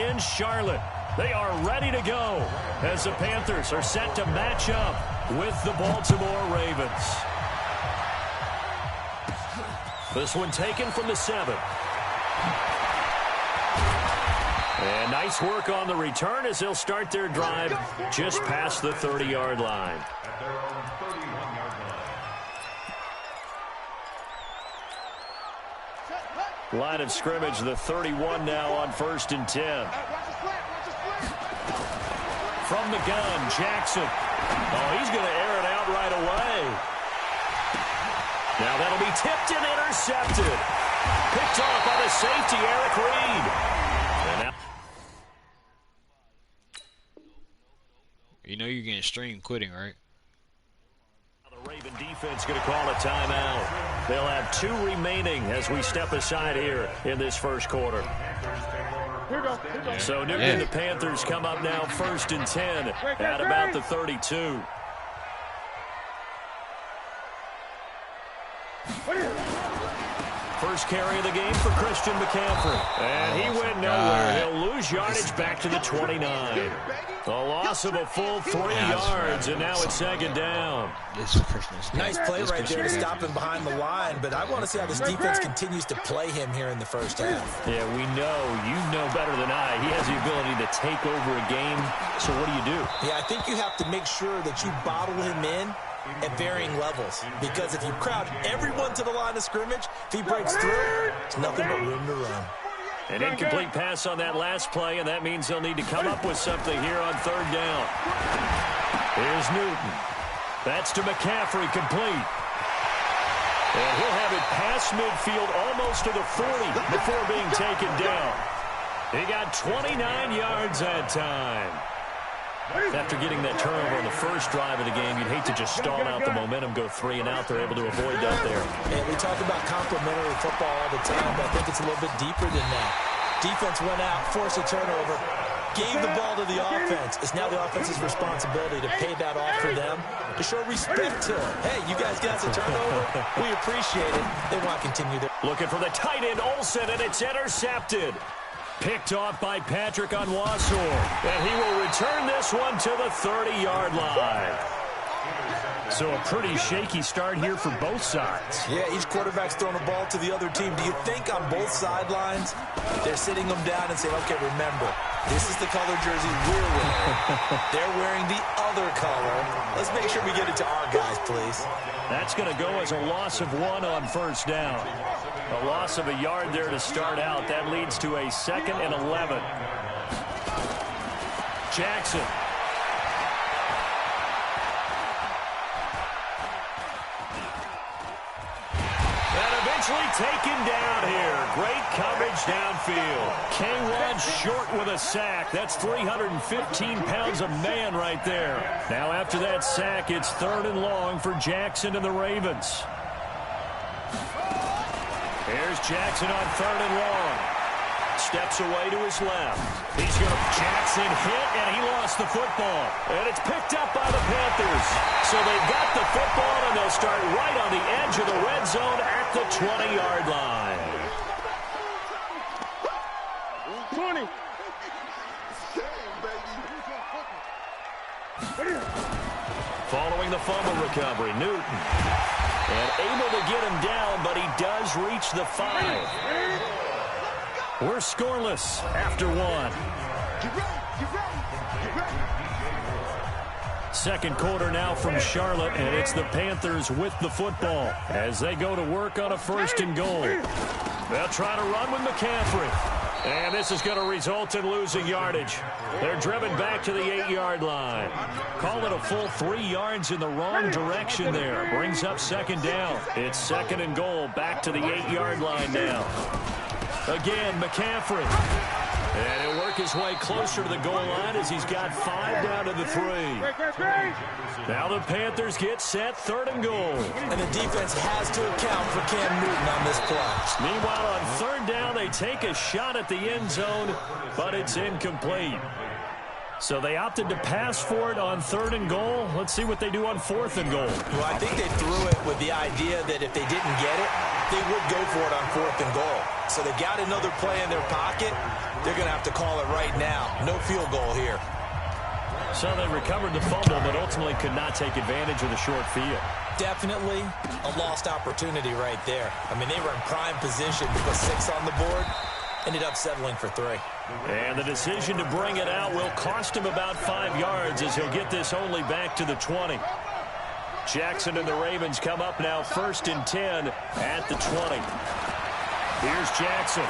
in Charlotte. They are ready to go as the Panthers are set to match up with the Baltimore Ravens. This one taken from the 7. And nice work on the return as they'll start their drive just past the 30-yard line. Line of scrimmage, the 31 now on 1st and 10. From the gun, Jackson. Oh, he's going to air it out right away. Now that'll be tipped and intercepted. Picked off by the safety, Eric Reed. And now you know you're getting stream quitting, right? the Raven defense going to call a timeout. They'll have 2 remaining as we step aside here in this first quarter. So Newton and the Panthers come up now 1st and 10 at about the 32. First carry of the game for Christian McCaffrey. And he went nowhere. He'll lose yardage back to the 29. A loss of a full 3 yards, and now it's 2nd down. Nice play right there to stop him behind the line, but I want to see how this defense continues to play him here in the first half. Yeah, we know. You know better than I. He has the ability to take over a game. So what do? Yeah, I think you have to make sure that you bottle him in at varying levels, because if you crowd everyone to the line of scrimmage, if he breaks through, there's nothing but room to run. An incomplete pass on that last play, and that means they'll need to come up with something here on 3rd down. Here's Newton. That's to McCaffrey, complete. And he'll have it past midfield almost to the 40 before being taken down. He got 29 yards that time. After getting that turnover on the first drive of the game, you'd hate to just stall out the momentum, go 3 and out. They're able to avoid that there. And we talk about complementary football all the time, but I think it's a little bit deeper than that. Defense went out, forced a turnover, gave the ball to the offense. It's now the offense's responsibility to pay that off for them, to show respect to them. Hey, you guys got us a turnover. We appreciate it. They want to continue their... Looking for the tight end, Olsen, and it's intercepted. Picked off by Patrick Onwuasor. And he will return this one to the 30-yard line. So a pretty shaky start here for both sides. Yeah, each quarterback's throwing a ball to the other team. Do you think on both sidelines they're sitting them down and saying, okay, remember, this is the color jersey we're wearing. They're wearing the other color. Let's make sure we get it to our guys, please. That's going to go as a loss of 1 on 1st down. A loss of a yard there to start out. That leads to a 2nd and 11. Jackson. And eventually taken down here. Great coverage downfield. K1 short with a sack. That's 315 pounds of man right there. Now after that sack, it's 3rd and long for Jackson and the Ravens. Here's Jackson on 3rd and long. Steps away to his left. He's going to Jackson hit, and he lost the football. And it's picked up by the Panthers. So they've got the football, and they'll start right on the edge of the red zone at the 20-yard line. 20. Following the fumble recovery, Newton. And able to get him down, but he does reach the 5. We're scoreless after 1. Second quarter now from Charlotte, and it's the Panthers with the football as they go to work on a 1st and goal. They'll try to run with McCaffrey. And this is going to result in losing yardage. They're driven back to the 8-yard line. Call it a full 3 yards in the wrong direction there. Brings up 2nd down. It's 2nd and goal, back to the 8-yard line now. Again, McCaffrey. And he'll work his way closer to the goal line as he's got 5 down to the 3. Now the Panthers get set, 3rd and goal. And the defense has to account for Cam Newton on this play. Meanwhile, on 3rd down, they take a shot at the end zone, but it's incomplete. So they opted to pass for it on 3rd and goal. Let's see what they do on 4th and goal. Well, I think they threw it with the idea that if they didn't get it, they would go for it on 4th and goal. So they got another play in their pocket. They're going to have to call it right now. No field goal here. So they recovered the fumble, but ultimately could not take advantage of the short field. Definitely a lost opportunity right there. I mean, they were in prime position to put 6 on the board. Ended up settling for 3. And the decision to bring it out will cost him about 5 yards as he'll get this only back to the 20. Jackson and the Ravens come up now 1st and 10 at the 20. Here's Jackson.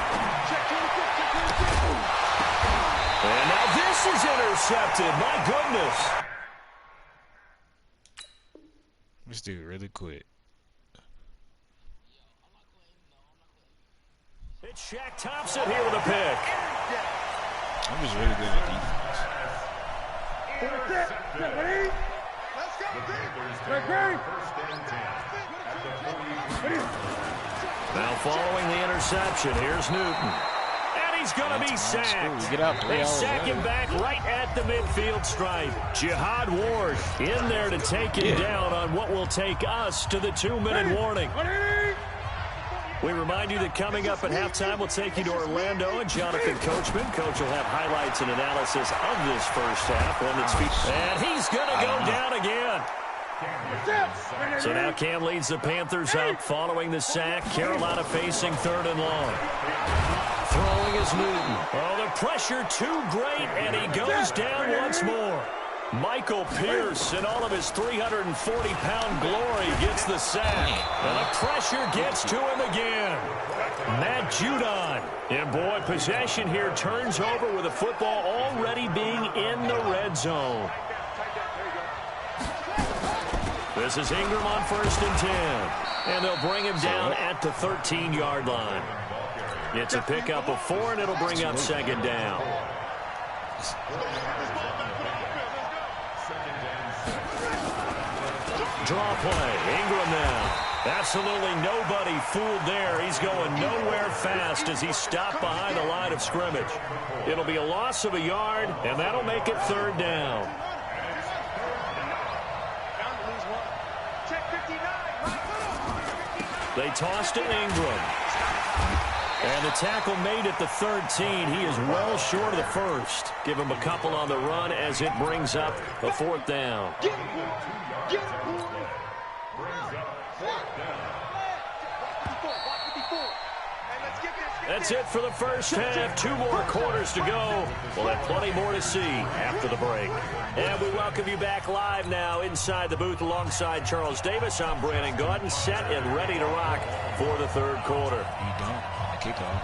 And now this is intercepted. My goodness. This dude really quit. It's Shaq Thompson here with a pick. I'm just really good at defense. Now following the interception, here's Newton. And he's going to be sacked. They sack him back right at the midfield stripe. Jihad Ward in there to take him down on what will take us to the 2-minute warning. We remind you that coming up at halftime, we'll take you to Orlando and Jonathan Coachman. Coach will have highlights and analysis of this first half. And he's going to go down again. So now Cam leads the Panthers up following the sack. Carolina facing 3rd and long. Throwing is Newton. Oh, the pressure too great, and he goes down once more. Michael Pierce, in all of his 340-pound glory, gets the sack. And the pressure gets to him again. Matt Judon. And, boy, possession here turns over with the football already being in the red zone. This is Ingram on 1st and 10. And they'll bring him down at the 13-yard line. It's a pickup of 4, and it'll bring up 2nd down. Draw play. Ingram now. Absolutely nobody fooled there. He's going nowhere fast as he stopped behind the line of scrimmage. It'll be a loss of a yard, and that'll make it 3rd down. They toss to Ingram. And the tackle made at the 13. He is well short of the 1st. Give him a couple on the run as it brings up a 4th down. That's it for the first half. 2 more quarters to go. We'll have plenty more to see after the break. And we welcome you back live now inside the booth alongside Charles Davis. I'm Brandon Gaudin, set and ready to rock for the 3rd quarter. You don't. Kickoff.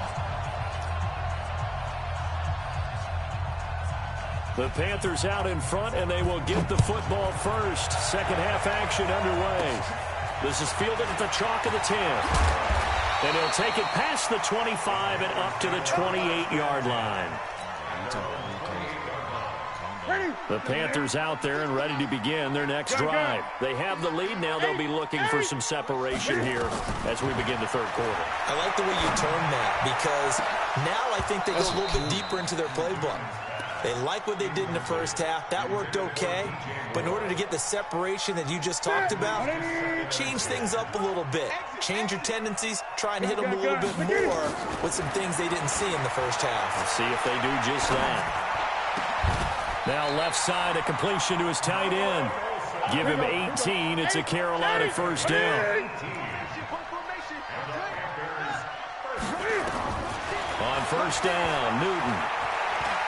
The Panthers out in front, and they will get the football first. Second half action underway. This is fielded at the chalk of the 10. And he'll take it past the 25 and up to the 28-yard line. The Panthers out there and ready to begin their next drive. They have the lead. Now they'll be looking for some separation here as we begin the 3rd quarter. I like the way you termed that because now I think they go a little bit deeper into their playbook. They like what they did in the first half. That worked okay. But in order to get the separation that you just talked about, change things up a little bit. Change your tendencies. Try and hit them a little bit more with some things they didn't see in the first half. Let's see if they do just that. Now left side, a completion to his tight end. Give him 18. It's a Carolina 1st down. On 1st down, Newton.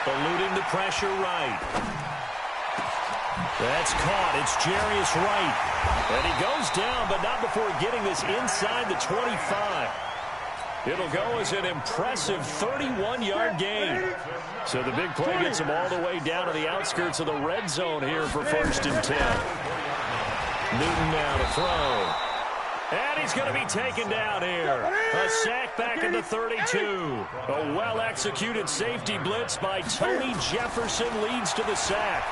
Eluding the pressure right. That's caught. It's Jarius Wright. And he goes down, but not before getting this inside the 25. It'll go as an impressive 31-yard gain. So the big play gets him all the way down to the outskirts of the red zone here for 1st and 10. Newton now to throw. And he's going to be taken down here. A sack back at the 32. A well-executed safety blitz by Tony Jefferson leads to the sack.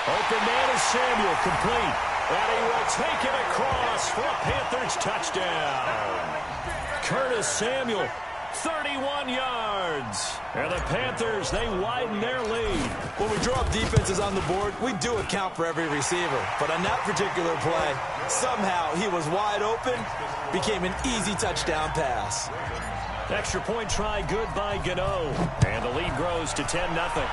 Open man is Samuel, complete. And he will take it across for a Panthers touchdown. Curtis Samuel, 31 yards. yards. And the Panthers, they widen their lead. When we draw up defenses on the board, we do account for every receiver. But on that particular play, somehow he was wide open, became an easy touchdown pass. Extra point try good by Gano. And the lead grows to 10-0.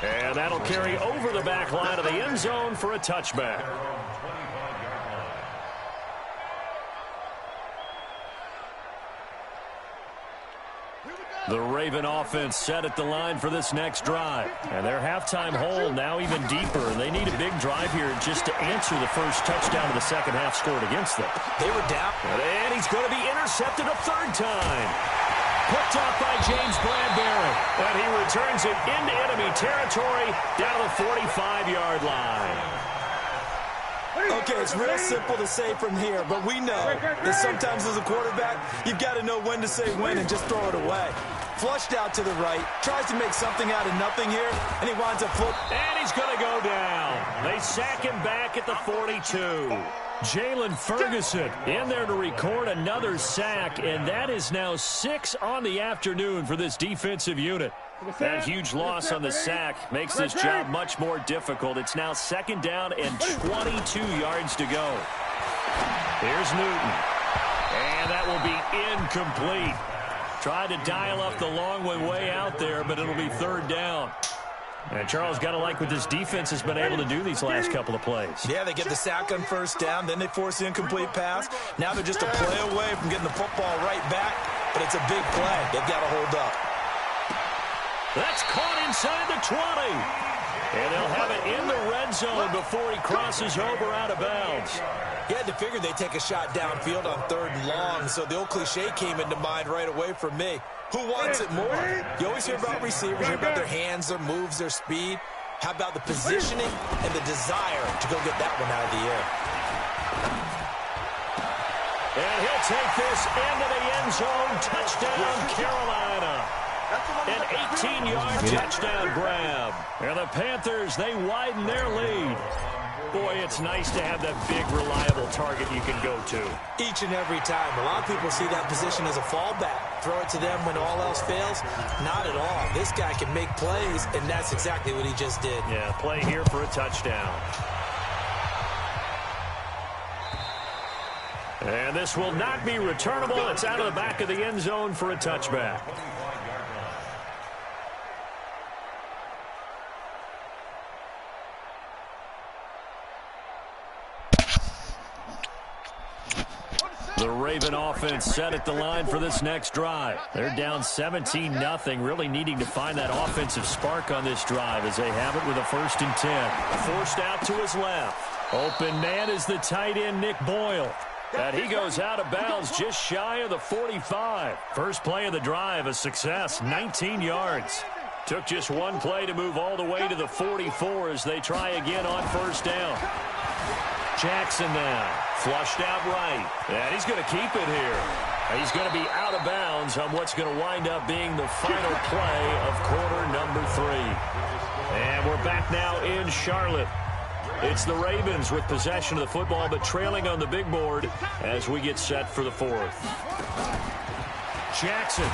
And that'll carry over the back line of the end zone for a touchback. The Raven offense set at the line for this next drive. And their halftime hole now even deeper. They need a big drive here just to answer the first touchdown of the second half scored against them. They were down. And he's going to be intercepted a third time. Picked off by James Bradbury. And he returns it into enemy territory down to the 45-yard line. Okay, it's real simple to say from here, but we know that sometimes as a quarterback, you've got to know when to say when and just throw it away. Flushed out to the right, tries to make something out of nothing here, and he winds up and he's going to go down. They sack him back at the 42. Jalen Ferguson in there to record another sack, and that is now 6 on the afternoon for this defensive unit. That huge loss on the sack makes this job much more difficult. It's now 2nd down and 22 yards to go. Here's Newton. And that will be incomplete. Tried to dial up the long way out there, but it'll be 3rd down. And Charles, got to like what this defense has been able to do these last couple of plays. Yeah, they get the sack on 1st down, then they force the incomplete pass. Now they're just a play away from getting the football right back, but it's a big play. They've got to hold up. That's caught inside the 20. And they'll have it in the red zone before he crosses over out of bounds. You had to figure they'd take a shot downfield on 3rd and long, so the old cliche came into mind right away for me. Who wants it more? You always hear about receivers, hear about their hands, their moves, their speed. How about the positioning and the desire to go get that one out of the air? And he'll take this into the end zone. Touchdown, Carolina. An 18-yard touchdown grab. And the Panthers, they widen their lead. Boy, it's nice to have that big, reliable target you can go to. Each and every time. A lot of people see that position as a fallback. Throw it to them when all else fails. Not at all. This guy can make plays, and that's exactly what he just did. Yeah, play here for a touchdown. And this will not be returnable. It's out of the back of the end zone for a touchback. The Raven offense set at the line for this next drive. They're down 17-0, really needing to find that offensive spark on this drive as they have it with a 1st and 10. Forced out to his left. Open man is the tight end, Nick Boyle. And he goes out of bounds just shy of the 45. First play of the drive, a success, 19 yards. Took just one play to move all the way to the 44 as they try again on 1st down. Jackson now, flushed out right. And he's going to keep it here. He's going to be out of bounds on what's going to wind up being the final play of quarter number 3. And we're back now in Charlotte. It's the Ravens with possession of the football, but trailing on the big board as we get set for the 4th. Jackson.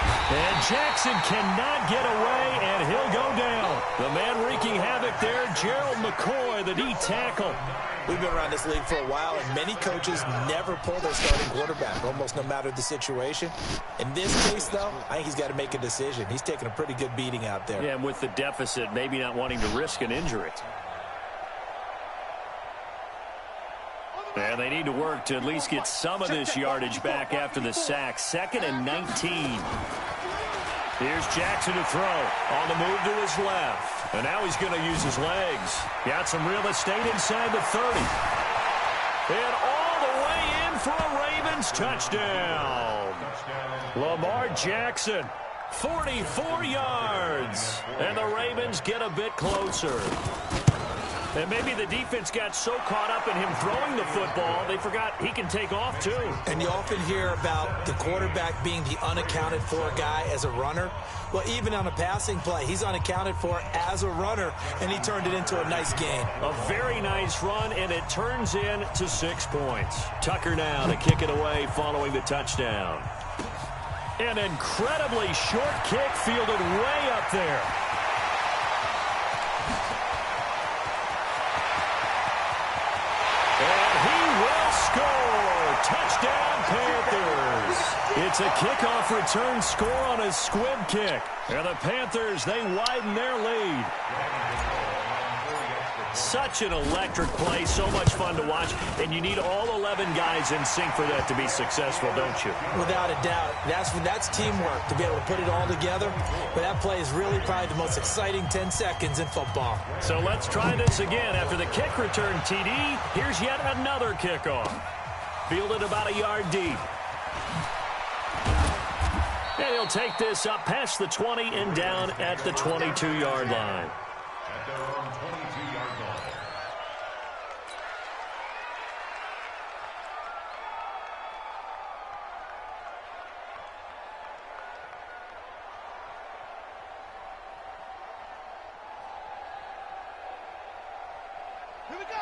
And Jackson cannot get away, and he'll go down. The man wreaking havoc there, Gerald McCoy, the D tackle. We've been around this league for a while, and many coaches never pull their starting quarterback, almost no matter the situation. In this case, though, I think he's got to make a decision. He's taking a pretty good beating out there. Yeah, and with the deficit, maybe not wanting to risk an injury. And they need to work to at least get some of this yardage back after the sack. 2nd and 19. Here's Jackson to throw. On the move to his left. And now he's going to use his legs. Got some real estate inside the 30. And all the way in for a Ravens touchdown. Lamar Jackson, 44 yards. And the Ravens get a bit closer. And maybe the defense got so caught up in him throwing the football, they forgot he can take off too. And you often hear about the quarterback being the unaccounted for guy as a runner. Well, even on a passing play, he's unaccounted for as a runner, and he turned it into a nice gain. A very nice run, and it turns in to 6 points. Tucker now to kick it away following the touchdown. An incredibly short kick fielded way up there. And he will score. Touchdown, Panthers. It's a kickoff return score on a squib kick. And the Panthers, they widen their lead. Such an electric play, so much fun to watch, and you need all 11 guys in sync for that to be successful, don't you? Without a doubt. That's teamwork to be able to put it all together. But that play is really probably the most exciting 10 seconds in football. So let's try this again. After the kick return TD, here's yet another kickoff. Fielded about a yard deep. And he'll take this up past the 20 and down at the 22-yard line.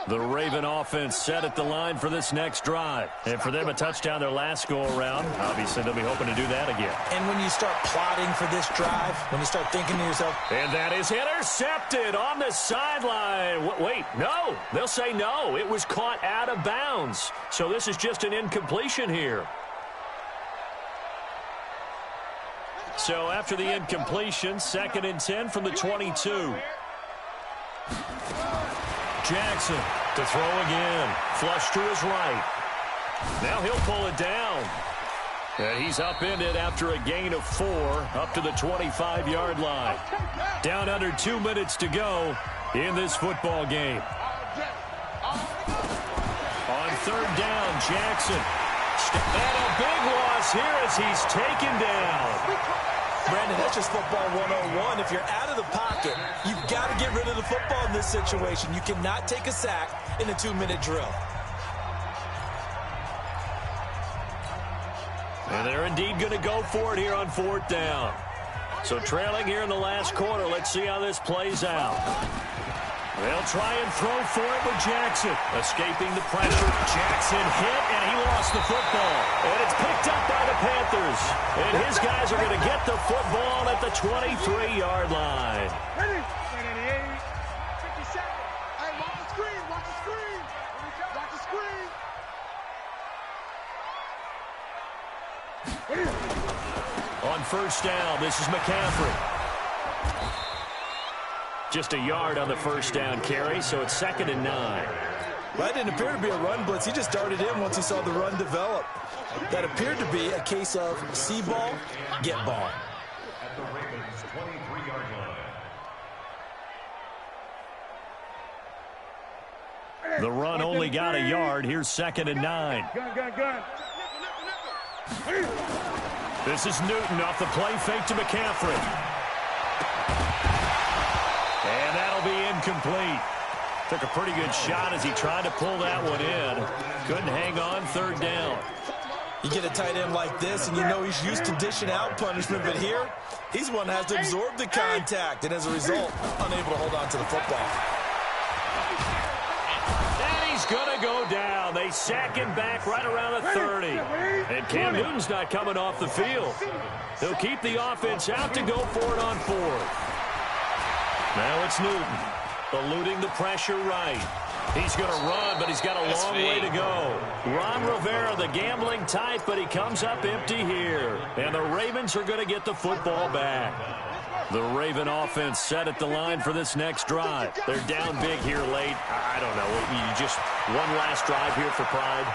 The Raven offense set at the line for this next drive. And for them, a touchdown their last go-around. Obviously, they'll be hoping to do that again. And when you start plotting for this drive, when you start thinking to yourself... And that is intercepted on the sideline. Wait, no. They'll say no. It was caught out of bounds. So this is just an incompletion here. So after the incompletion, 2nd and 10 from the 22. Jackson to throw again. Flush to his right. Now he'll pull it down. And he's upended after a gain of 4 up to the 25-yard line. Down under 2 minutes to go in this football game. On 3rd down, Jackson. And a big loss here as he's taken down. Brandon, that's just football 101. If you're out of the pocket, you've got to get rid of the football in this situation. You cannot take a sack in a 2-minute drill. And they're indeed going to go for it here on 4th down. So trailing here in the last quarter. Let's see how this plays out. They'll try and throw for it with Jackson. Escaping the pressure. Jackson hit, and he lost the football. And it's picked up by the Panthers. And his guys are going to get the football at the 23-yard line. Ready? 50 seconds. Hey, watch the screen. Watch the screen. Watch the screen. On 1st down, this is McCaffrey. Just a yard on the 1st down carry, so it's 2nd and 9. Well, that didn't appear to be a run blitz. He just darted in once he saw the run develop. That appeared to be a case of see ball, get ball. At the Ravens' 23-yard line. The run only got a yard. Here's 2nd and 9. Gun. This is Newton off the play fake to McCaffrey. And that'll be incomplete. Took a pretty good shot as he tried to pull that one in. Couldn't hang on 3rd down. You get a tight end like this, and you know he's used to dishing out punishment, but here, he's one that has to absorb the contact, and as a result, unable to hold on to the football. And he's going to go down. They sack him back right around the 30. And Cam Newton's not coming off the field. They'll keep the offense out to go for it on 4th. Now it's Newton, eluding the pressure right. He's going to run, but he's got a long way to go. Ron Rivera, the gambling type, but he comes up empty here. And the Ravens are going to get the football back. The Raven offense set at the line for this next drive. They're down big here late. I don't know. You just one last drive here for pride.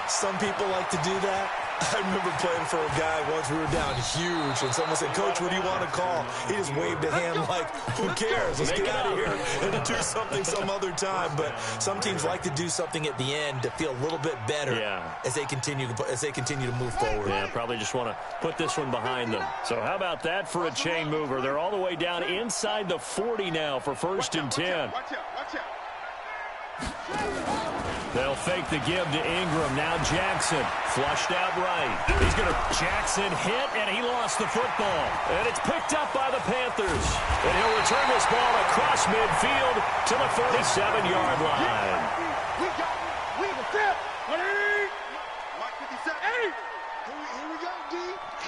Some people like to do that. I remember playing for a guy once. We were down huge, and someone said, "Coach, what do you want to call?" He just waved a hand like, "Who cares? Let's get out of here and do something some other time." But some teams like to do something at the end to feel a little bit better as they continue to move forward. Yeah, probably just want to put this one behind them. So how about that for a chain mover? They're all the way down inside the 40 now for 1st and 10. Watch out. They'll fake the give to Ingram. Now Jackson flushed out right. Jackson hit, and he lost the football. And it's picked up by the Panthers. And he'll return this ball across midfield to the 47-yard line. We have a set. Mark 57. Hey! Here we go, D.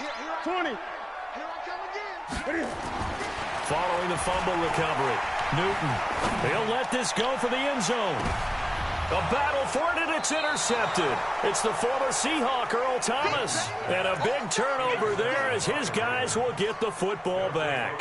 Here 20. Here I come again. Following the fumble recovery, Newton. He'll let this go for the end zone. A battle for it, and it's intercepted. It's the former Seahawk, Earl Thomas. And a big turnover there as his guys will get the football back.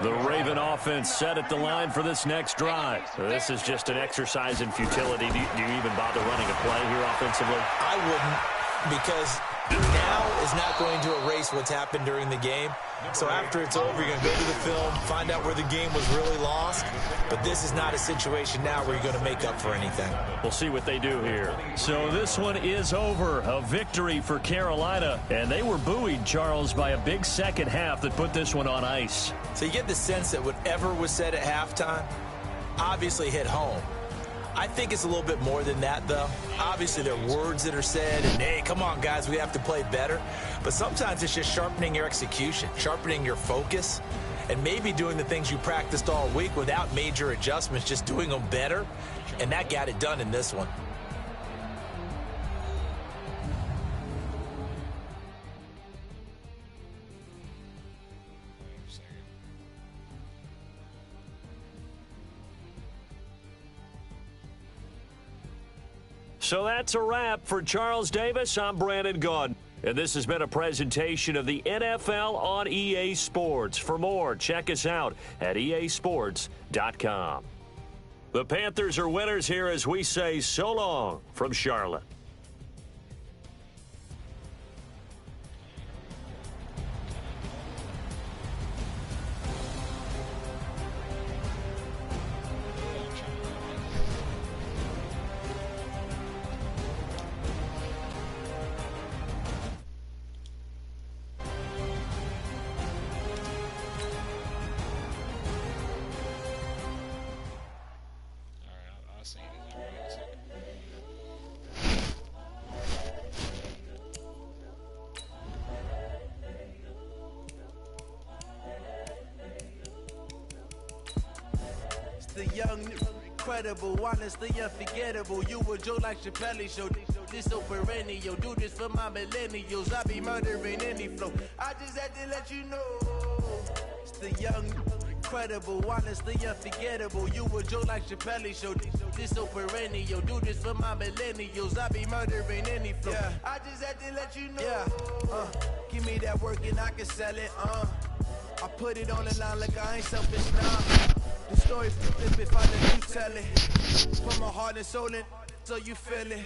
The Raven offense set at the line for this next drive. This is just an exercise in futility. Do you even bother running a play here offensively? I wouldn't, because now is not going to erase what's happened during the game. So after it's over, you're going to go to the film, find out where the game was really lost. But this is not a situation now where you're going to make up for anything. We'll see what they do here. So this one is over. A victory for Carolina. And they were buoyed, Charles, by a big second half that put this one on ice. So you get the sense that whatever was said at halftime obviously hit home. I think it's a little bit more than that, though. Obviously, there are words that are said, and, hey, come on, guys, we have to play better. But sometimes it's just sharpening your execution, sharpening your focus, and maybe doing the things you practiced all week without major adjustments, just doing them better. And that got it done in this one. So that's a wrap for Charles Davis. I'm Brandon Gaudin. And this has been a presentation of the NFL on EA Sports. For more, check us out at easports.com. The Panthers are winners here as we say so long from Charlotte. The young, incredible, honestly unforgettable. You a joke like Chappelle Show. This so perennial. Do this for my millennials. I be murdering any flow. I just had to let you know. It's the young, incredible, honestly unforgettable. You a joke like Chappelle Show. This so perennial. Do this for my millennials. I be murdering any flow. Yeah. I just had to let you know. Yeah. Give me that work and I can sell it. I put it on the line like I ain't selfish now. The story flip if I let you tell it. Put my heart and soul in so you feel it.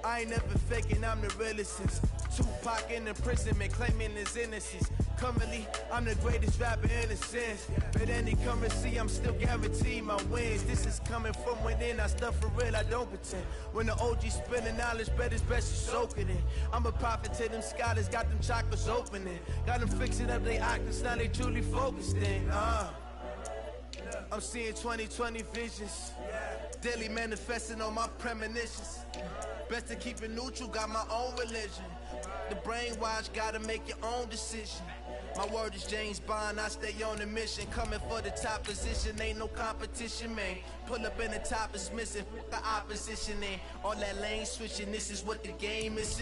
I ain't never faking, I'm the realest since Tupac in imprisonment, claiming his innocence. Currently, I'm the greatest rapper in a sense. But any currency, I'm still guaranteed my wins. This is coming from within, I stuff for real, I don't pretend. When the OG spilling knowledge, bet it's best you soak it in. I'm a prophet to them scholars, got them chakras opening. Got them fixing up their octaves, now they truly focused in. I'm seeing 2020 visions. Daily manifesting on my premonitions. Best to keep it neutral, got my own religion. The brainwash, gotta make your own decision. My word is James Bond, I stay on a mission. Coming for the top position, ain't no competition, man. Pull up in the top is missing, the opposition in. All that lane switching, this is what the game is.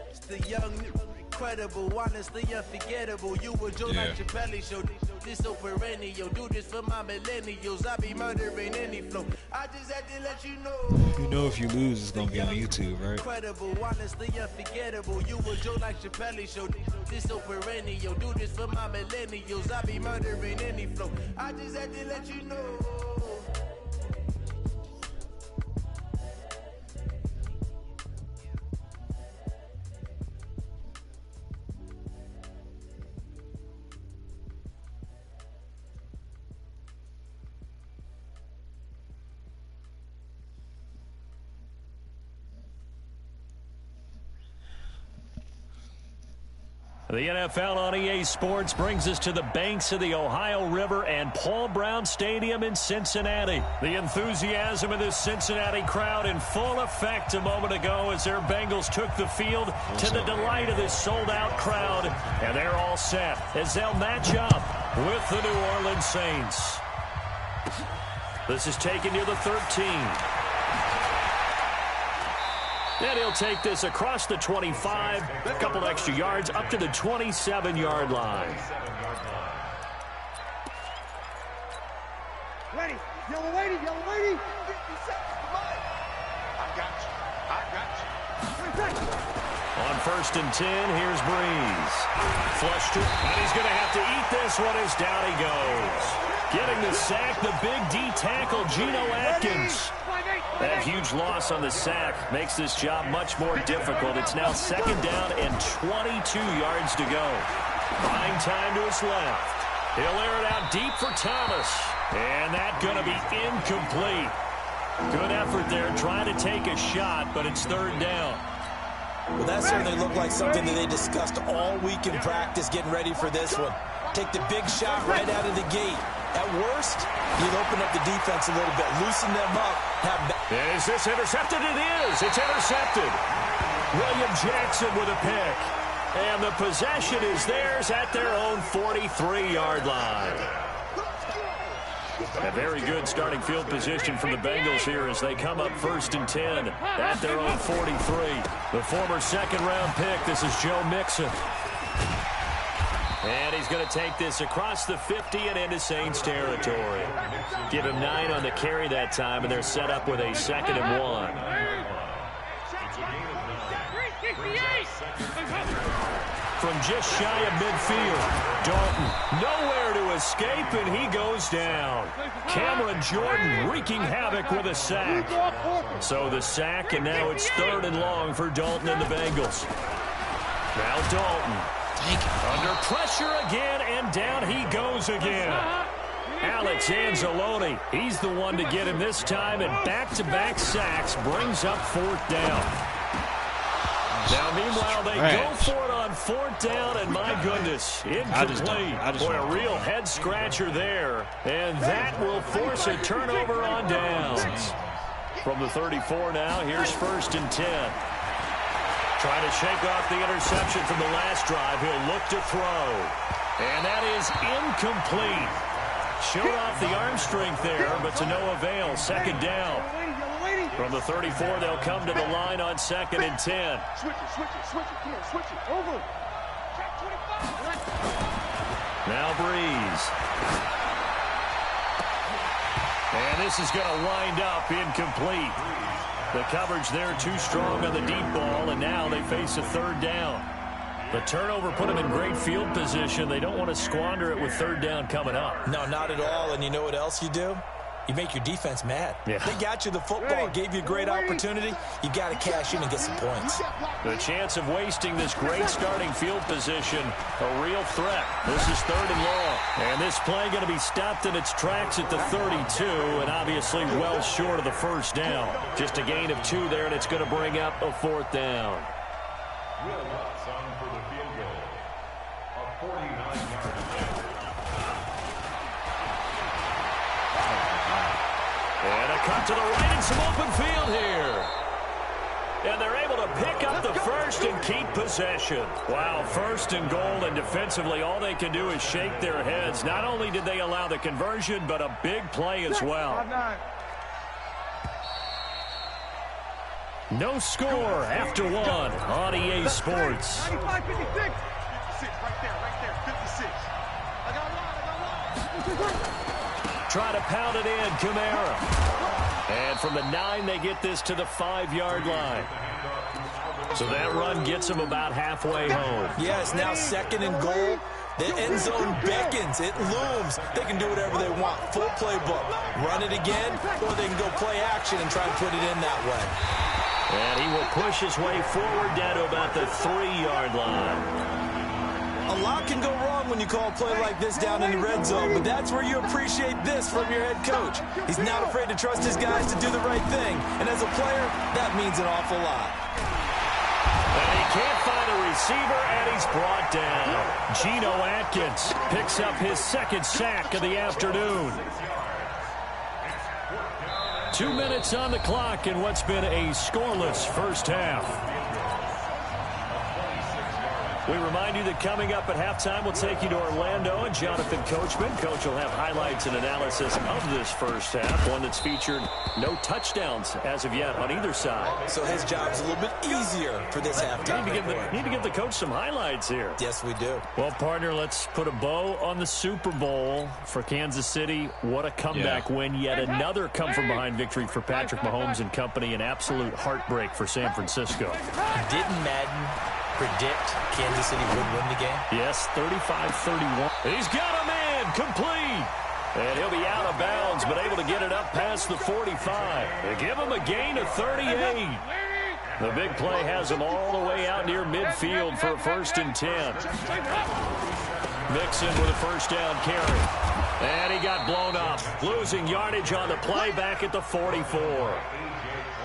It's the young, incredible, honestly unforgettable. You a joke like Chappelle Show. This so perennial. Do this for my millennials. I be murdering any flow. I just had to let you know. You know if you lose, it's going to be on YouTube, right? Incredible, honestly unforgettable. You a joke like Chappelle Show. This so perennial. Do this for my millennials. I be murdering any flow. I just had to let you know. The NFL on EA Sports brings us to the banks of the Ohio River and Paul Brown Stadium in Cincinnati. The enthusiasm of this Cincinnati crowd in full effect a moment ago as their Bengals took the field to the delight of this sold-out crowd. And they're all set as they'll match up with the New Orleans Saints. This is taken near the 13. And he'll take this across the 25, a couple extra yards up to the 27-yard line. Ready. Yellow lady, yellow lady. 50 seconds, come on. I got you. On 1st and 10, here's Breeze. Flushed it, and he's going to have to eat this one as down he goes. Getting the sack, the big D tackle, Geno Atkins. That huge loss on the sack makes this job much more difficult. It's now 2nd down and 22 yards to go. Buying time to his left. He'll air it out deep for Thomas. And that's going to be incomplete. Good effort there trying to take a shot, but it's 3rd down. Well, that certainly looked like something that they discussed all week in practice getting ready for this one. Take the big shot right out of the gate. At worst, you'd open up the defense a little bit, loosen them up. And is this intercepted? It is. It's intercepted. William Jackson with a pick. And the possession is theirs at their own 43-yard line. A very good starting field position from the Bengals here as they come up 1st and 10 at their own 43. The former 2nd-round pick, this is Joe Mixon. And he's going to take this across the 50 and into Saints territory. Give him 9 on the carry that time, and they're set up with a 2nd and 1. From just shy of midfield, Dalton nowhere to escape, and he goes down. Cameron Jordan wreaking havoc with a sack. So the sack, and now it's 3rd and long for Dalton and the Bengals. Now Dalton. Under pressure again, and down he goes again. Alex Anzalone, he's the one to get him this time, and back-to-back sacks brings up 4th down. Now, meanwhile, they go for it on 4th down, and my goodness, incomplete. Boy, a real head-scratcher there, and that will force a turnover on downs. From the 34 now, here's 1st and 10. Trying to shake off the interception from the last drive. He'll look to throw. And that is incomplete. Showed off the arm strength there, but to no avail. 2nd down. From the 34, they'll come to the line on 2nd and 10. Switch it. Come on, switch it. Over. Now Breeze. And this is going to wind up incomplete. The coverage there too strong on the deep ball, and now they face a 3rd down. The turnover put them in great field position. They don't want to squander it with 3rd down coming up. No, not at all. And you know what else you do? You make your defense mad. Yeah. They got you the football, gave you a great opportunity. You got to cash in and get some points. The chance of wasting this great starting field position, a real threat. This is 3rd and long. And this play going to be stopped in its tracks at the 32, and obviously well short of the 1st down. Just a gain of 2 there, and it's going to bring up a 4th down. Will Watson for the field goal. A 49-yard attempt. And a cut to the right and some open field here. And they're able to pick up the 1st and keep possession. Wow, 1st and goal, and defensively all they can do is shake their heads. Not only did they allow the conversion, but a big play as well. No score after 1 on EA Sports. 55-56. 56, right there, 56. I got one. Try to pound it in, Kamara. And from the 9, they get this to the 5-yard line. So that run gets them about halfway home. Yeah, it's now 2nd and goal. The end zone beckons. It looms. They can do whatever they want. Full playbook. Run it again, or they can go play action and try and put it in that way. And he will push his way forward down to about the 3-yard line. A lot can go wrong when you call a play like this down in the red zone, but that's where you appreciate this from your head coach. He's not afraid to trust his guys to do the right thing, and as a player, that means an awful lot. And he can't find a receiver, and he's brought down. Geno Atkins picks up his 2nd sack of the afternoon. 2 minutes on the clock in what's been a scoreless 1st half. We remind you that coming up at halftime, we'll take you to Orlando and Jonathan Coachman. Coach will have highlights and analysis of this first half, one that's featured no touchdowns as of yet on either side. So his job's a little bit easier for this halftime. Need to give the coach some highlights here. Yes, we do. Well, partner, let's put a bow on the Super Bowl for Kansas City. What a comeback win. Yet another come-from-behind victory for Patrick Mahomes and company. An absolute heartbreak for San Francisco. Didn't Madden predict Kansas City would win the game? Yes, 35-31. He's got a man complete. And he'll be out of bounds, but able to get it up past the 45. They give him a gain of 38. The big play has him all the way out near midfield for a 1st and 10. Mixon with a first down carry. And he got blown up. Losing yardage on the play back at the 44.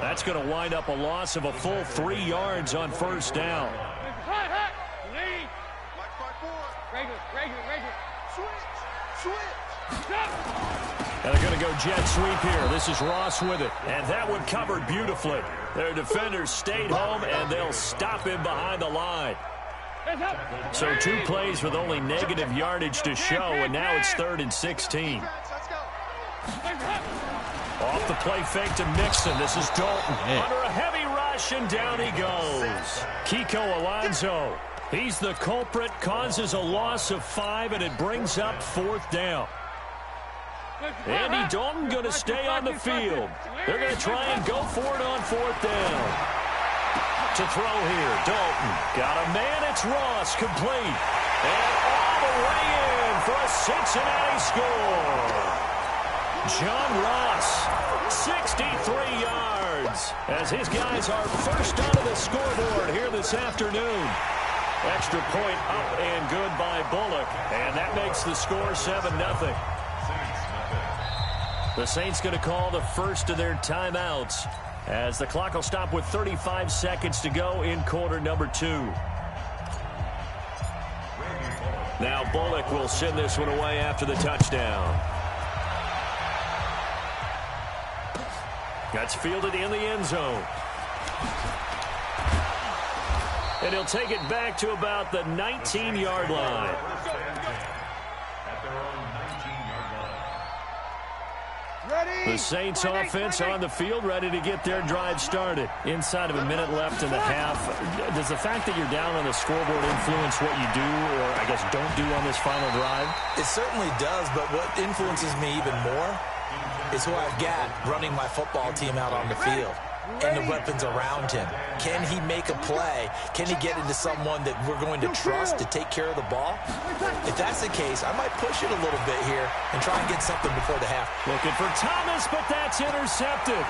That's going to wind up a loss of a full 3 yards on first down. And they're going to go jet sweep here. This is Ross with it. And that one covered beautifully. Their defenders stayed home, and they'll stop him behind the line. So 2 plays with only negative yardage to show, and now it's 3rd and 16. Off the play fake to Mixon. This is Dalton. Under a heavy rush, and down he goes. Kiko Alonso. He's the culprit, causes a loss of 5, and it brings up 4th down. Andy Dalton going to stay on the field. They're going to try and go for it on 4th down. To throw here, Dalton. Got a man, it's Ross, complete. And all the way in for a Cincinnati score. John Ross, 63 yards. As his guys are first onto the scoreboard here this afternoon. Extra point up and good by Bullock. And that makes the score 7-0. The Saints going to call the first of their timeouts as the clock will stop with 35 seconds to go in quarter number 2. Now Bullock will send this one away after the touchdown. That's fielded in the end zone. And he'll take it back to about the 19-yard line. The Saints offense on the field, ready to get their drive started. Inside of a minute left in the half. Does the fact that you're down on the scoreboard influence what you do, or I guess don't do on this final drive? It certainly does, but what influences me even more is who I've got running my football team out on the field and the weapons around him. Can he make a play? Can he get into someone that we're going to trust to take care of the ball? If that's the case, I might push it a little bit here and try and get something before the half. Looking for Thomas, but that's intercepted.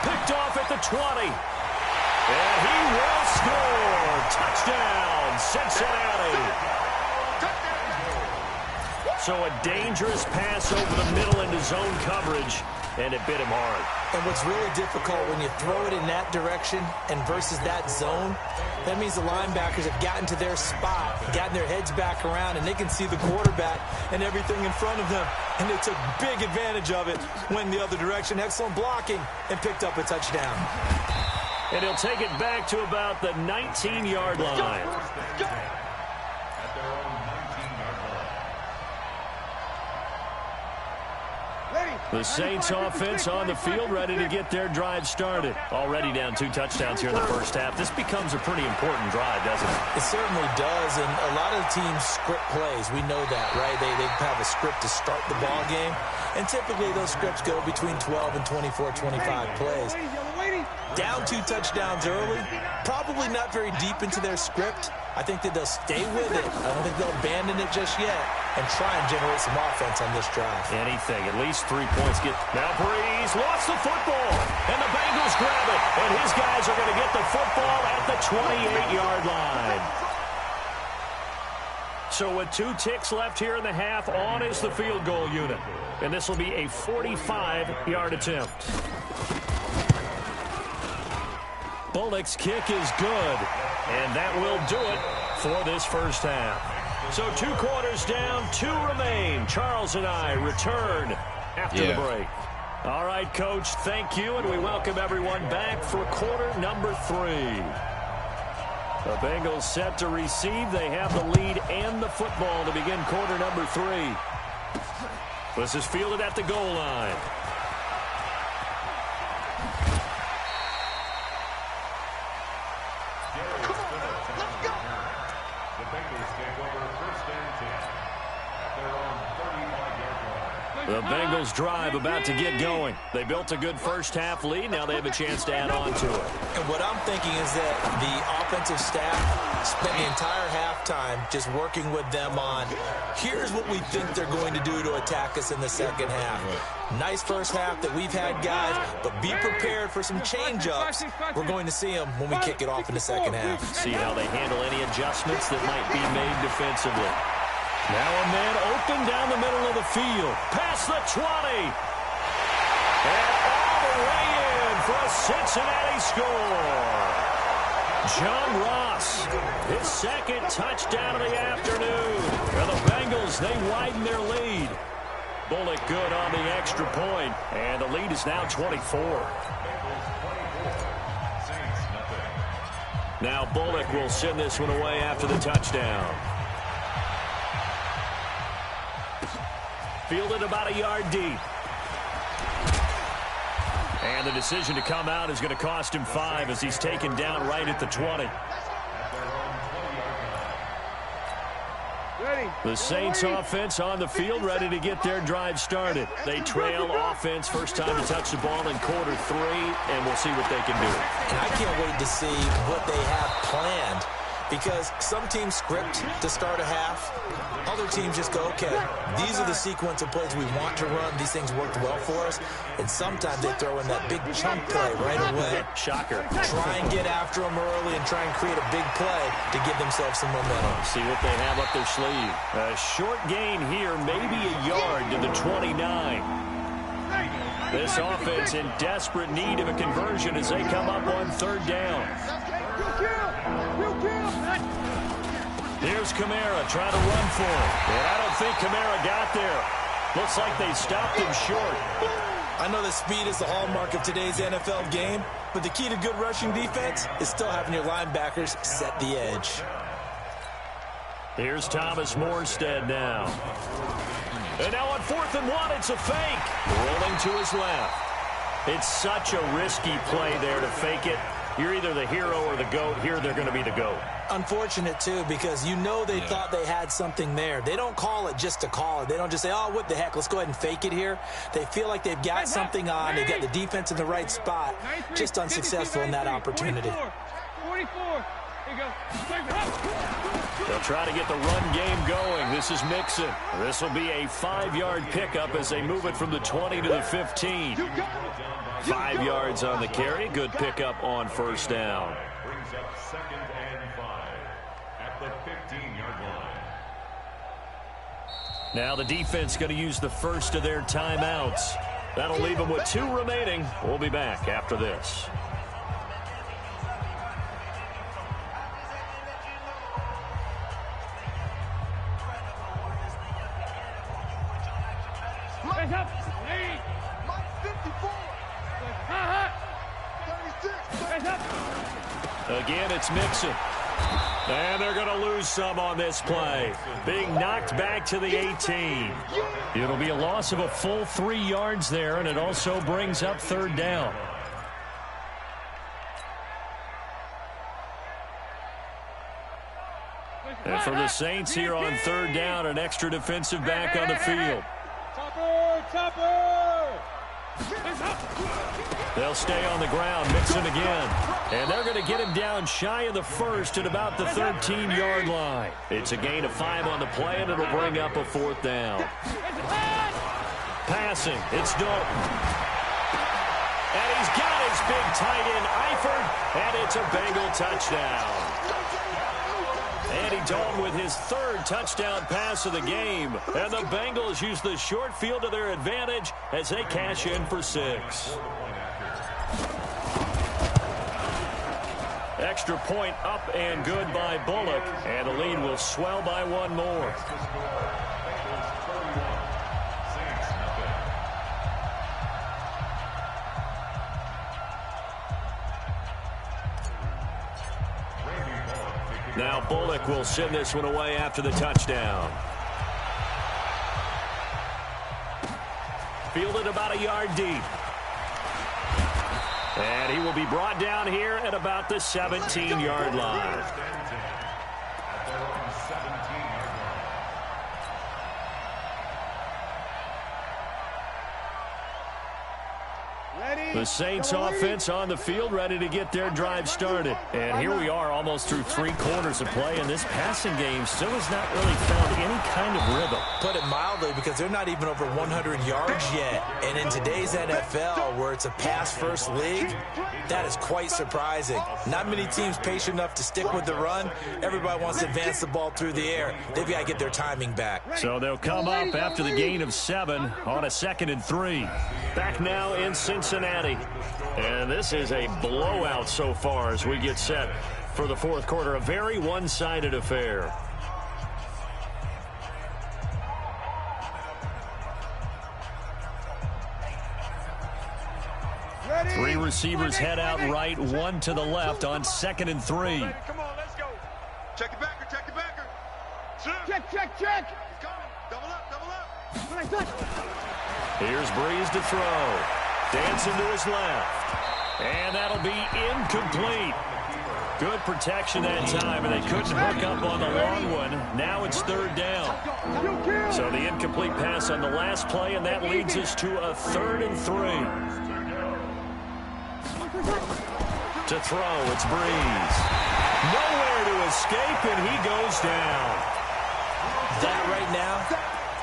Picked off at the 20. And he will score. Touchdown, Cincinnati. So a dangerous pass over the middle into zone coverage, and it bit him hard. And what's really difficult when you throw it in that direction and versus that zone, that means the linebackers have gotten to their spot, gotten their heads back around, and they can see the quarterback and everything in front of them. And they took big advantage of it, went the other direction. Excellent blocking, and picked up a touchdown. And he'll take it back to about the 19-yard line. The Saints offense on the field, ready to get their drive started. Already down 2 touchdowns here in the first half. This becomes a pretty important drive, doesn't it? It certainly does, and a lot of teams script plays. We know that, right? They have a script to start the ball game, and typically those scripts go between 12 and 24, 25 plays. Down 2 touchdowns early, probably not very deep into their script. I think that they'll stay with it. I don't think they'll abandon it just yet and try and generate some offense on this drive. Anything, at least 3 points. Now Breeze lost the football, and the Bengals grab it, and his guys are going to get the football at the 28-yard line. So with 2 ticks left here in the half, on is the field goal unit, and this will be a 45-yard attempt. Bullock's kick is good, and that will do it for this first half. So 2 quarters down, 2 remain. Charles and I return after the break. All right, Coach, thank you, and we welcome everyone back for quarter number 3. The Bengals set to receive. They have the lead and the football to begin quarter number 3. This is fielded at the goal line. The Bengals drive about to get going. They built a good first-half lead. Now they have a chance to add on to it. And what I'm thinking is that the offensive staff spent the entire halftime just working with them on, here's what we think they're going to do to attack us in the second half. Nice first half that we've had, guys, but be prepared for some change-ups. We're going to see them when we kick it off in the second half. See how they handle any adjustments that might be made defensively. Now a man open down the middle of the field. Past the 20. And all the way in for a Cincinnati score. John Ross, his second touchdown of the afternoon. And the Bengals, they widen their lead. Bullock good on the extra point. And the lead is now 24. Now Bullock will send this one away after the touchdown. Fielded about a yard deep. And the decision to come out is going to cost him 5 as he's taken down right at the 20. The Saints offense on the field ready to get their drive started. They trail offense first time to touch the ball in quarter 3, and we'll see what they can do. And I can't wait to see what they have planned, because some teams script to start a half. Other teams just go, okay, these are the sequence of plays we want to run. These things worked well for us. And sometimes they throw in that big chunk play right away. Shocker. Try and get after them early and try and create a big play to give themselves some momentum. See what they have up their sleeve. A short gain here, maybe a yard to the 29. This offense in desperate need of a conversion as they come up on third down. Here's Kamara trying to run for it. And I don't think Kamara got there. Looks like they stopped him short. I know that speed is the hallmark of today's NFL game, but the key to good rushing defense is still having your linebackers set the edge. Here's Thomas Morstead now. And now on 4th and 1, it's a fake. Rolling to his left. It's such a risky play there to fake it. You're either the hero or the GOAT. Here they're going to be the GOAT. Unfortunate, too, because you know they thought they had something there. They don't call it just to call it. They don't just say, oh, what the heck, let's go ahead and fake it here. They feel like they've got something on. They've got the defense in the right spot. Just unsuccessful in that opportunity. 44. Here you go. They'll try to get the run game going. This is Mixon. This will be a 5-yard pickup as they move it from the 20 to the 15. 5 yards on the carry. Good pickup on first down. Brings up 2nd and 5 at the 15-yard line. Now the defense going to use the first of their timeouts. That'll leave them with 2 remaining. We'll be back after this. Hands up. Lead. Mike 54. Hands up. Again, it's Mixon. And they're going to lose some on this play. Being knocked back to the 18. It'll be a loss of a full 3 yards there, and it also brings up third down. And for the Saints here on third down, an extra defensive back on the field. Chopper. They'll stay on the ground, Mixon again. And they're going to get him down shy of the first at about the 13-yard line. It's a gain of 5 on the play, and it'll bring up a 4th down. Passing, it's Dalton. And he's got his big tight end, Eifert, and it's a Bengal touchdown. Andy Dalton with his 3rd touchdown pass of the game. And the Bengals use the short field to their advantage as they cash in for 6. Extra point up and good by Bullock. And the lead will swell by 1 more. Now Bullock will send this one away after the touchdown. Fielded about a yard deep. And he will be brought down here at about the 17-yard line. The Saints offense on the field, ready to get their drive started. And here we are almost through 3 quarters of play, and this passing game still has not really found any kind of rhythm. Put it mildly, because they're not even over 100 yards yet. And in today's NFL, where it's a pass-first league, that is quite surprising. Not many teams patient enough to stick with the run. Everybody wants to advance the ball through the air. They've got to get their timing back. So they'll come up after the gain of 7 on a 2nd and 3. Back now in Cincinnati. And this is a blowout so far as we get set for the 4th quarter. A very one-sided affair. Ready? 3 receivers head out right, 1 to the left on 2nd and 3. Come on, let's go. Check it backer, check it backer. Check. He's coming. Double up. Here's Breeze to throw. Dancing to his left. And that'll be incomplete. Good protection that time, and they couldn't hook up on the long one. Now it's 3rd down. So the incomplete pass on the last play, and that leads us to a 3rd and 3. To throw, it's Breeze. Nowhere to escape, and he goes down. That right now,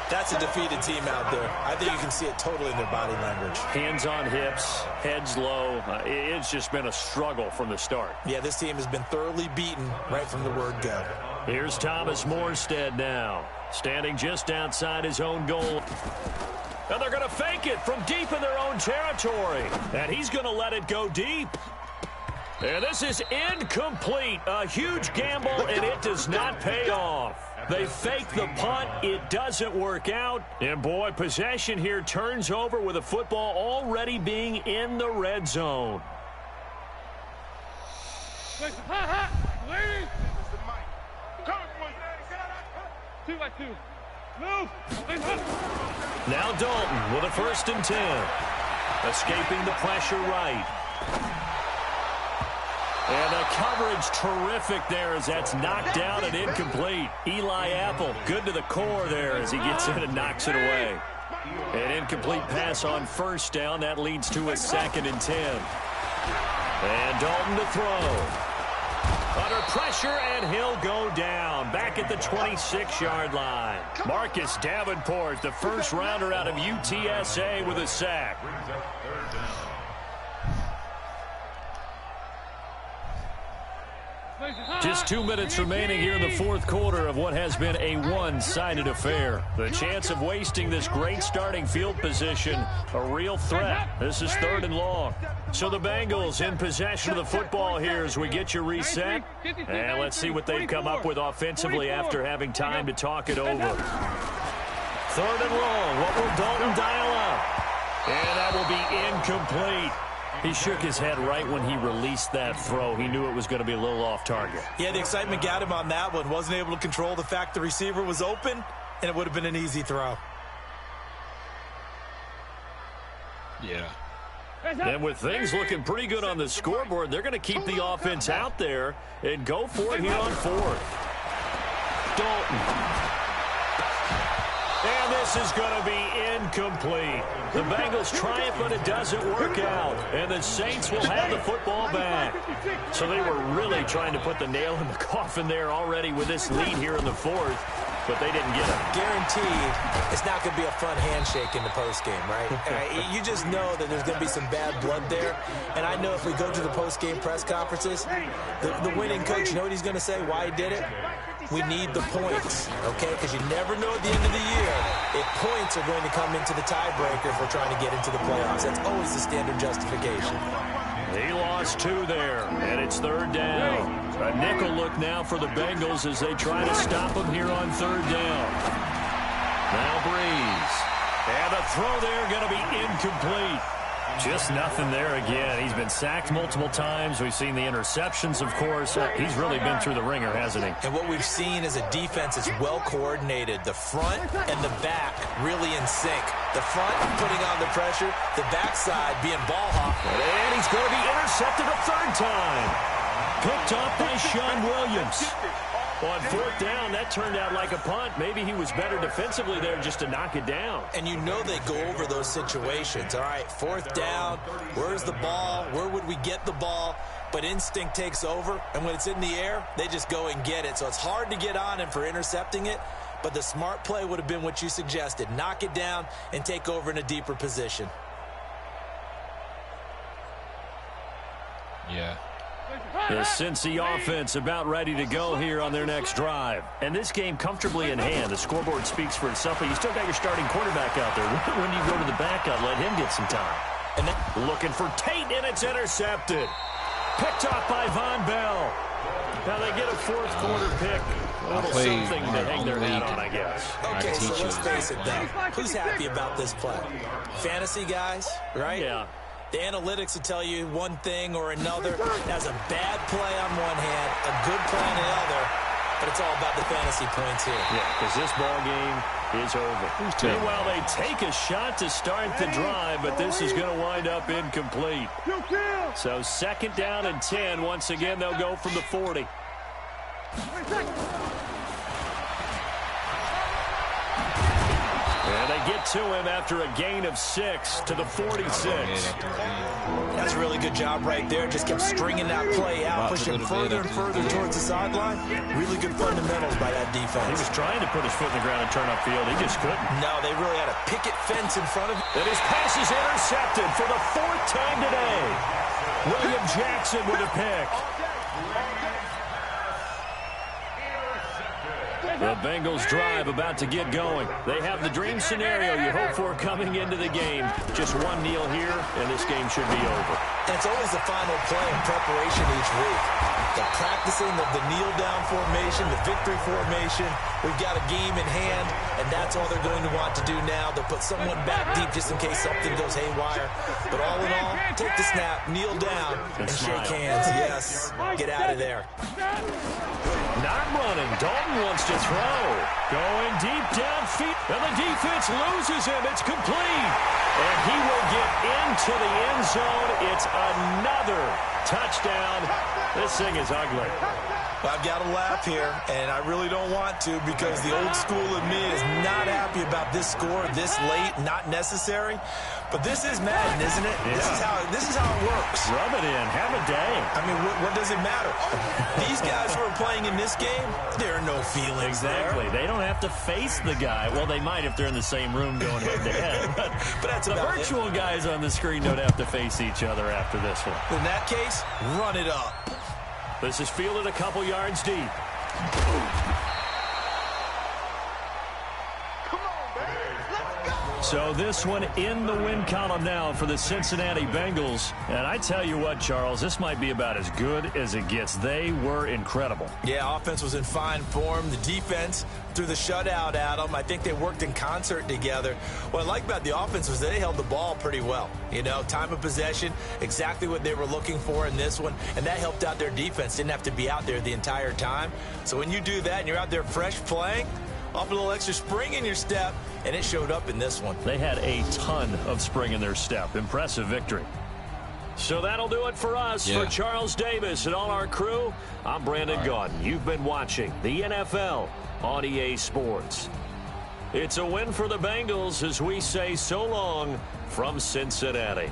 that's a defeated team out there. I think you can see it totally in their body language. Hands on hips, heads low. It's just been a struggle from the start. Yeah, this team has been thoroughly beaten right from the word go. Here's Thomas Morstead now, standing just outside his own goal. And they're going to fake it from deep in their own territory. And he's going to let it go deep. And this is incomplete. A huge gamble, and it does not pay off. They fake the punt. It doesn't work out. And, boy, possession here turns over with a football already being in the red zone. Ladies. Two by two. Move. Now Dalton with a 1st and 10. Escaping the pressure right. And the coverage terrific there as that's knocked down and incomplete. Eli Apple, good to the core there as he gets in and knocks it away. An incomplete pass on 1st down. That leads to a 2nd and 10. And Dalton to throw. Under pressure, and he'll go down. Back at the 26-yard line. Marcus Davenport, the first rounder out of UTSA with a sack. Just 2 minutes remaining here in the 4th quarter of what has been a one-sided affair. The chance of wasting this great starting field position, a real threat. This is 3rd and long. So the Bengals in possession of the football here as we get you reset. And let's see what they've come up with offensively after having time to talk it over. 3rd and long. What will Dalton dial up? And that will be incomplete. He shook his head right when he released that throw. He knew it was going to be a little off target. Yeah, the excitement got him on that one. Wasn't able to control the fact the receiver was open, and it would have been an easy throw. Yeah. And with things looking pretty good on the scoreboard, they're going to keep the offense out there and go for it here on 4th. Dalton. And this is going to be incomplete. The Bengals triumph, but it doesn't work out. And the Saints will have the football back. So they were really trying to put the nail in the coffin there already with this lead here in the 4th, but they didn't get it. Guaranteed it's not going to be a fun handshake in the postgame, right? You just know that there's going to be some bad blood there. And I know if we go to the postgame press conferences, the winning coach, you know what he's going to say, why he did it? We need the points, okay? Because you never know at the end of the year if points are going to come into the tiebreaker if we're trying to get into the playoffs. That's always the standard justification. He lost 2 there, and it's 3rd down. A nickel look now for the Bengals as they try to stop him here on 3rd down. Now Breeze. And the throw there going to be incomplete. Just nothing there again. He's been sacked multiple times. We've seen the interceptions, of course. He's really been through the ringer, hasn't he? And what we've seen is a defense that's well coordinated. The front and the back really in sync. The front putting on the pressure, the backside being ball hawk. And he's going to be intercepted a third time. Picked off by Sean Williams. On fourth down, that turned out like a punt. Maybe he was better defensively there just to knock it down. And you know they go over those situations. All right, fourth down, where's the ball? Where would we get the ball? But instinct takes over, and when it's in the air, they just go and get it. So it's hard to get on him for intercepting it, but the smart play would have been what you suggested. Knock it down and take over in a deeper position. Yeah. The Cincy offense about ready to go here on their next drive. And this game comfortably in hand. The scoreboard speaks for itself, but you still got your starting quarterback out there. When do you go to the backup? Let him get some time. And then looking for Tate, and it's intercepted. Picked off by Von Bell. Now they get a fourth quarter pick. A little something to hang their hat on, I guess. Okay, so let's face it, though. Who's happy about this play? Fantasy guys, right? Yeah. The analytics will tell you one thing or another. That's a bad play on one hand, a good play on the other, but it's all about the fantasy points here. Yeah, because this ball game is over. Meanwhile, they take a shot to start the drive, but this is going to wind up incomplete. So second down and 10. Once again, they'll go from the 40. And they get to him after a gain of 6 to the 46. That's a really good job right there. Just kept stringing that play out, pushing further and further towards the sideline. Really good fundamentals by that defense. He was trying to put his foot in the ground and turn upfield. He just couldn't. No, they really had a picket fence in front of him. And his pass is intercepted for the 4th time today. William Jackson with a pick. The Bengals drive about to get going. They have the dream scenario you hope for coming into the game. Just one kneel here, and this game should be over. And it's always the final play in preparation each week. The practicing of the kneel-down formation, the victory formation. We've got a game in hand, and that's all they're going to want to do now. They'll put someone back deep just in case something goes haywire. But all in all, take the snap, kneel down, and shake hands. Yes, get out of there. Not running. Dalton wants to throw. Going deep downfield. And the defense loses him. It's complete. And he will get into the end zone. It's another touchdown. This thing is ugly. Well, I've got to laugh here, and I really don't want to because the old school in me is not happy about this score this late, not necessary. But this is Madden, isn't it? Yeah. This is how it works. Rub it in. Have a day. I mean, what does it matter? These guys who are playing in this game, there are no feelings exactly. There. They don't have to face the guy. Well, they might if they're in the same room going head-to-head. But that's the virtual guys on the screen don't have to face each other after this one. In that case, run it up. This is fielded a couple yards deep. So this one in the win column now for the Cincinnati Bengals. And I tell you what, Charles, this might be about as good as it gets. They were incredible. Yeah, offense was in fine form. The defense threw the shutout at them. I think they worked in concert together. What I like about the offense was they held the ball pretty well. You know, time of possession, exactly what they were looking for in this one. And that helped out their defense. Didn't have to be out there the entire time. So when you do that and you're out there fresh playing, off a little extra spring in your step, and it showed up in this one. They had a ton of spring in their step. Impressive victory. So that'll do it for us. For Charles Davis and all our crew, I'm Brandon Gaudin. You've been watching the NFL on EA Sports. It's a win for the Bengals as we say so long from Cincinnati.